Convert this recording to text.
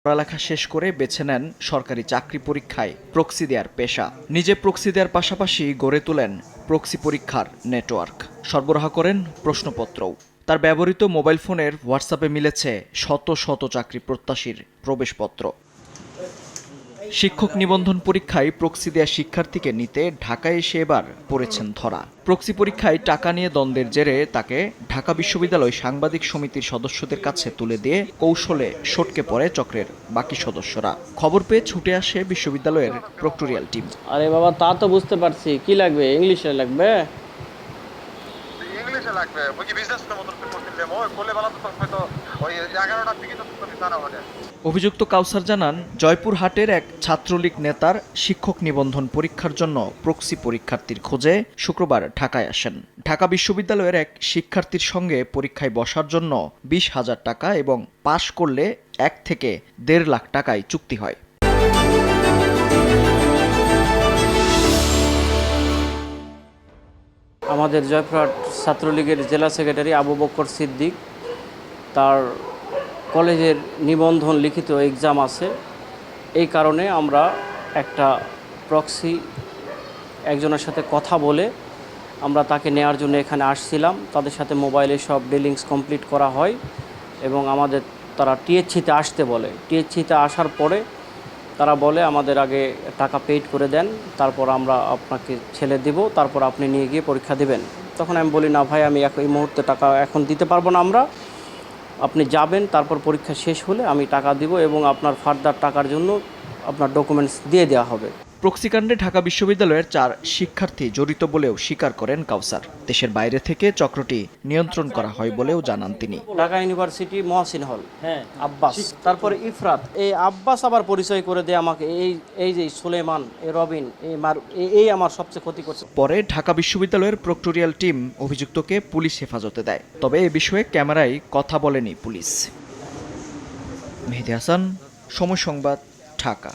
পড়ালেখা শেষ করে বেছে নেন সরকারি চাকরি পরীক্ষায় প্রক্সি দেওয়ার পেশা। নিজে প্রক্সি দেওয়ার পাশাপাশি গড়ে তোলেন প্রক্সি পরীক্ষার নেটওয়ার্ক, সরবরাহ করেন প্রশ্নপত্রও। তার ব্যবহৃত মোবাইল ফোনের হোয়াটসঅ্যাপে মিলেছে শত শত চাকরি প্রত্যাশীর প্রবেশপত্র। শিক্ষক নিবন্ধন পরীক্ষায় প্রক্সি দেয়া শিক্ষার্থীকে নিতে ঢাকায় এসে এবার পড়েছেন ধরা। প্রক্সি পরীক্ষায় টাকা নিয়ে দ্বন্দ্বের জেরে তাকে ঢাকা বিশ্ববিদ্যালয় সাংবাদিক সমিতির সদস্যদের কাছে তুলে দিয়ে কৌশলে সটকে পড়ে চক্রের বাকি সদস্যরা। খবর পেয়ে ছুটে আসে বিশ্ববিদ্যালয়ের প্রক্টোরিয়াল টিম। আরে বাবা, তা তো বুঝতে পারছি। কি লাগবে? ইংলিশে লাগবে। ইংলিশে লাগবে বুঝি বিজনেস না মত করতে মই কোলে বালা তো হয়তো ওই 11টা থেকে তো জানা হবে। অভিযুক্ত কাউসার জানান, জয়পুরহাটের এক ছাত্রলীগ নেতার শিক্ষক নিবন্ধন পরীক্ষার জন্য প্রক্সি পরীক্ষার্থীর খোঁজে শুক্রবার ঢাকায় আসেন। ঢাকা বিশ্ববিদ্যালয়ের এক শিক্ষার্থীর সঙ্গে পরীক্ষায় বসার জন্য 20,000 টাকা এবং পাশ করলে 1 থেকে 1.5 লাখ টাকায় চুক্তি হয়। আমাদের জয়পুরহাট ছাত্রলীগের জেলা সেক্রেটারি আবু বকর সিদ্দিক, তার কলেজের নিবন্ধন লিখিত এক্সাম আছে। এই কারণে আমরা একটা প্রক্সি একজনের সাথে কথা বলে আমরা তাকে নেওয়ার জন্য এখানে আসছিলাম। তাদের সাথে মোবাইলে সব ডিলিংস কমপ্লিট করা হয় এবং আমাদের তারা টিএইচসিতে আসতে বলে। টিএইচসিতে আসার পরে তারা বলে আমাদের আগে টাকা পেইড করে দেন, তারপর আমরা আপনাকে ছেলে দেব, তারপর আপনি নিয়ে গিয়ে পরীক্ষা দেবেন। তখন আমি বলি, না ভাই, আমি এই মুহূর্তে টাকা এখন দিতে পারবো না। আপনি যাবেন, তারপর পরীক্ষা শেষ হলে আমি টাকা দিব এবং আপনার ফার্দার টাকার জন্য আপনার ডকুমেন্টস দিয়ে দেওয়া হবে। প্রক্সিকাণ্ডে ঢাকা বিশ্ববিদ্যালয়ের 4 শিক্ষার্থী জড়িত বলেও স্বীকার করেন কাউসার। দেশের বাইরে থেকে চক্রটি নিয়ন্ত্রণ করা হয় বলেও জানান তিনি। ঢাকা ইউনিভার্সিটি মহসিন হল, আব্বাস, তারপরে ইফরাত। এই আব্বাস আবার পরিচয় করে দেয় আমাকে, এই যে সুলেমান, এই রবিন, এই আমার সবচেয়ে ক্ষতি করছে। পরে ঢাকা বিশ্ববিদ্যালয়ের প্রক্টোরিয়াল টিম অভিযুক্তকে পুলিশ হেফাজতে দেয়। তবে এ বিষয়ে ক্যামেরায় কথা বলেনি পুলিশ। মেহেদী হাসান, সময় সংবাদ, ঢাকা।